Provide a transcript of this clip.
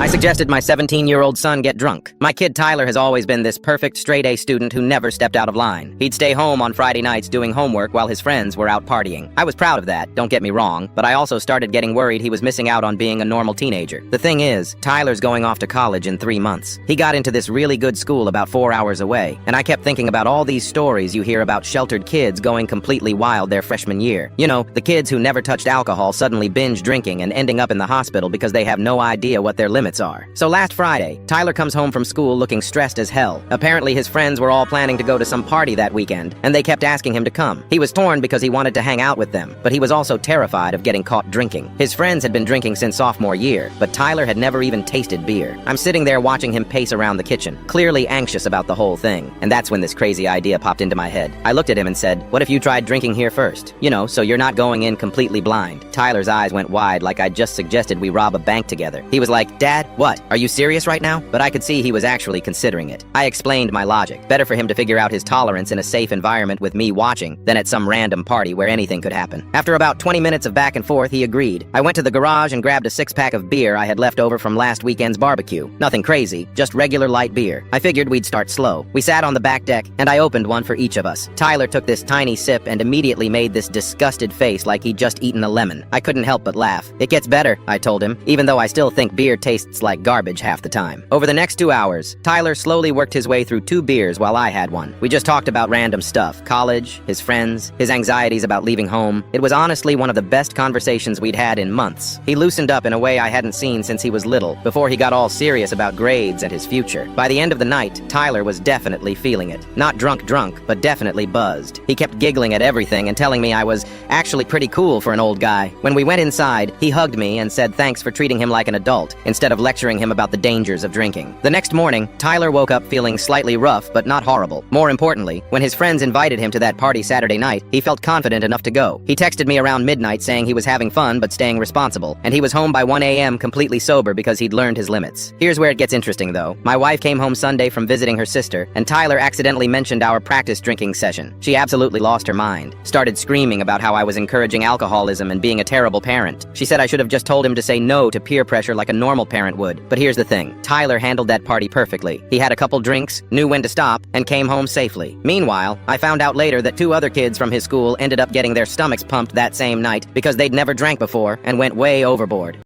I suggested my 17-year-old son get drunk. My kid Tyler has always been this perfect straight-A student who never stepped out of line. He'd stay home on Friday nights doing homework while his friends were out partying. I was proud of that, don't get me wrong, but I also started getting worried he was missing out on being a normal teenager. The thing is, Tyler's going off to college in 3 months. He got into this really good school about 4 hours away, and I kept thinking about all these stories you hear about sheltered kids going completely wild their freshman year. You know, the kids who never touched alcohol suddenly binge drinking and ending up in the hospital because they have no idea what their limits are. So last Friday, Tyler comes home from school looking stressed as hell. Apparently his friends were all planning to go to some party that weekend, and they kept asking him to come. He was torn because he wanted to hang out with them, but he was also terrified of getting caught drinking. His friends had been drinking since sophomore year, but Tyler had never even tasted beer. I'm sitting there watching him pace around the kitchen, clearly anxious about the whole thing, and that's when this crazy idea popped into my head. I looked at him and said, "What if you tried drinking here first? You know, so you're not going in completely blind." Tyler's eyes went wide like I'd just suggested we rob a bank together. He was like, "Dad, what? Are you serious right now?" But I could see he was actually considering it. I explained my logic. Better for him to figure out his tolerance in a safe environment with me watching than at some random party where anything could happen. After about 20 minutes of back and forth, he agreed. I went to the garage and grabbed a 6-pack of beer I had left over from last weekend's barbecue. Nothing crazy, just regular light beer. I figured we'd start slow. We sat on the back deck, and I opened one for each of us. Tyler took this tiny sip and immediately made this disgusted face like he'd just eaten a lemon. I couldn't help but laugh. "It gets better," I told him, even though I still think beer tastes like garbage half the time. Over the next 2 hours, Tyler slowly worked his way through 2 beers while I had one. We just talked about random stuff, college, his friends, his anxieties about leaving home. It was honestly one of the best conversations we'd had in months. He loosened up in a way I hadn't seen since he was little, before he got all serious about grades and his future. By the end of the night, Tyler was definitely feeling it. Not drunk, but definitely buzzed. He kept giggling at everything and telling me I was actually pretty cool for an old guy. When we went inside, he hugged me and said thanks for treating him like an adult, instead of lecturing him about the dangers of drinking. The next morning, Tyler woke up feeling slightly rough, but not horrible. More importantly, when his friends invited him to that party Saturday night, he felt confident enough to go. He texted me around midnight saying he was having fun but staying responsible, and he was home by 1 a.m. completely sober because he'd learned his limits. Here's where it gets interesting though. My wife came home Sunday from visiting her sister, and Tyler accidentally mentioned our practice drinking session. She absolutely lost her mind. Started screaming about how I was encouraging alcoholism and being a terrible parent. She said I should have just told him to say no to peer pressure like a normal parent would. But here's the thing. Tyler handled that party perfectly. He had a couple drinks, knew when to stop, and came home safely. Meanwhile, I found out later that 2 other kids from his school ended up getting their stomachs pumped that same night because they'd never drank before and went way overboard.